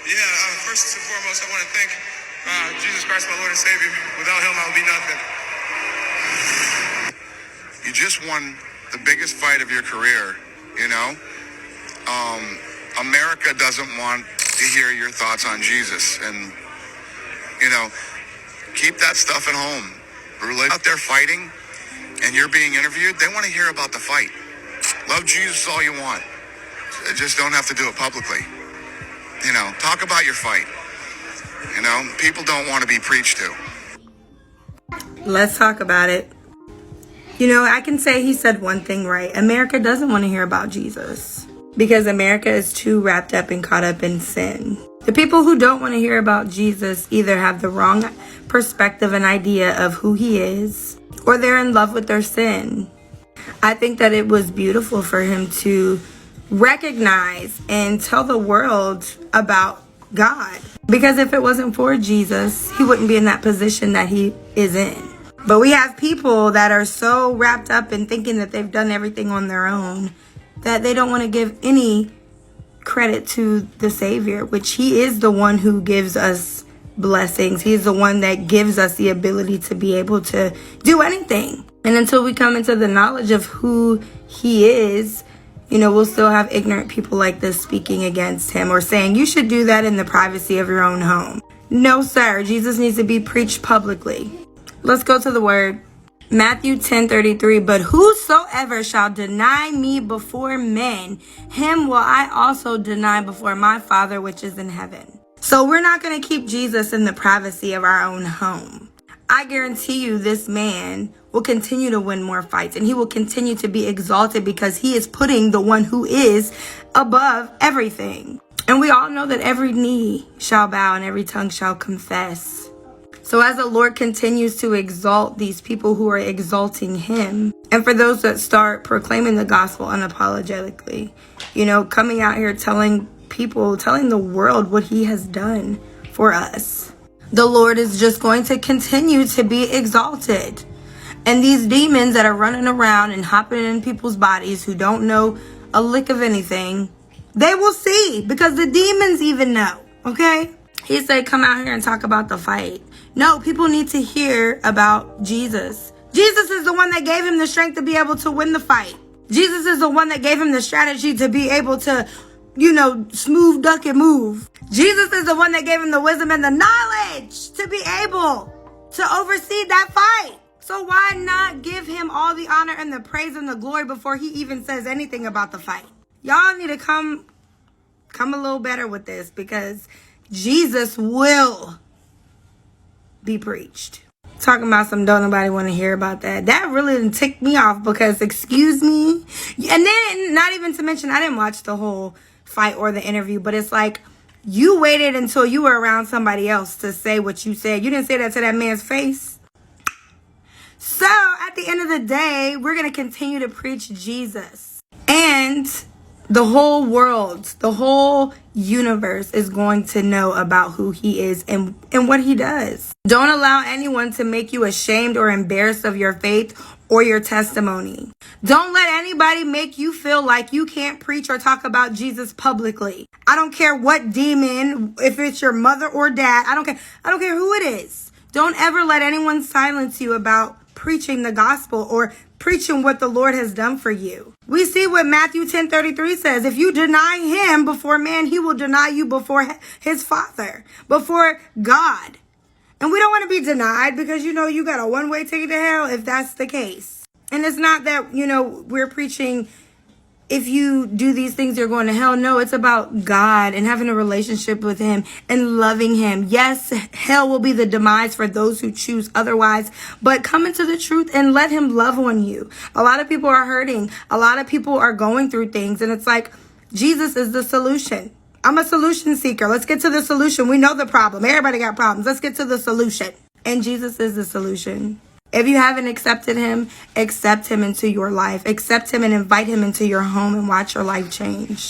First and foremost, I want to thank Jesus Christ, my Lord and Savior. Without him, I would be nothing. You just won the biggest fight of your career, you know? America doesn't want to hear your thoughts on Jesus. And, you know, keep that stuff at home. Out there fighting and you're being interviewed, they want to hear about the fight. Love Jesus all you want. Just don't have to do it publicly. You know, talk about your fight. You know, people don't want to be preached to. Let's talk about it. You know, I can say he said one thing right. America doesn't want to hear about Jesus because America is too wrapped up and caught up in sin. The people who don't want to hear about Jesus either have the wrong perspective and idea of who he is, or they're in love with their sin. I think that it was beautiful for him to recognize and tell the world about God. Because if it wasn't for Jesus, he wouldn't be in that position that he is in. But we have people that are so wrapped up in thinking that they've done everything on their own that they don't want to give any credit to the Savior, which he is the one who gives us blessings. He's the one that gives us the ability to be able to do anything. And until we come into the knowledge of who he is, you know, we'll still have ignorant people like this speaking against him or saying you should do that in the privacy of your own home. No, sir. Jesus needs to be preached publicly. Let's go to the word. Matthew 10:33, but whosoever shall deny me before men, him will I also deny before my Father which is in heaven. So we're not going to keep Jesus in the privacy of our own home. I guarantee you this man will continue to win more fights and he will continue to be exalted because he is putting the one who is above everything. And we all know that every knee shall bow and every tongue shall confess. So as the Lord continues to exalt these people who are exalting him, and for those that start proclaiming the gospel unapologetically, you know, coming out here telling people, telling the world what he has done for us, the Lord is just going to continue to be exalted. And these demons that are running around and hopping in people's bodies who don't know a lick of anything, they will see because the demons even know, okay? He said, come out here and talk about the fight. No, people need to hear about Jesus. Jesus is the one that gave him the strength to be able to win the fight. Jesus is the one that gave him the strategy to be able to, you know, smooth, duck, and move. Jesus is the one that gave him the wisdom and the knowledge to be able to oversee that fight. So why not give him all the honor and the praise and the glory before he even says anything about the fight? Y'all need to come a little better with this because Jesus will be preached. Talking about some don't nobody want to hear about that. That really ticked me off because, excuse me. And then, not even to mention, I didn't watch the whole fight or the interview, but it's like you waited until you were around somebody else to say what you said. You didn't say that to that man's face. So, at the end of the day, we're going to continue to preach Jesus. And the whole world, the whole universe is going to know about who he is and what he does. Don't allow anyone to make you ashamed or embarrassed of your faith or your testimony. Don't let anybody make you feel like you can't preach or talk about Jesus publicly. I don't care what demon, if it's your mother or dad, I don't care who it is. Don't ever let anyone silence you about preaching the gospel or preaching what the Lord has done for you. We see what Matthew 10:33 says. If you deny him before man, he will deny you before his Father, before God. And we don't want to be denied because, you know, you got a one-way ticket to hell if that's the case. And it's not that, you know, we're preaching if you do these things, you're going to hell. No, it's about God and having a relationship with him and loving him. Yes, hell will be the demise for those who choose otherwise, but come into the truth and let him love on you. A lot of people are hurting. A lot of people are going through things. And it's like, Jesus is the solution. I'm a solution seeker. Let's get to the solution. We know the problem. Everybody got problems. Let's get to the solution. And Jesus is the solution. If you haven't accepted him, accept him into your life. Accept him and invite him into your home and watch your life change.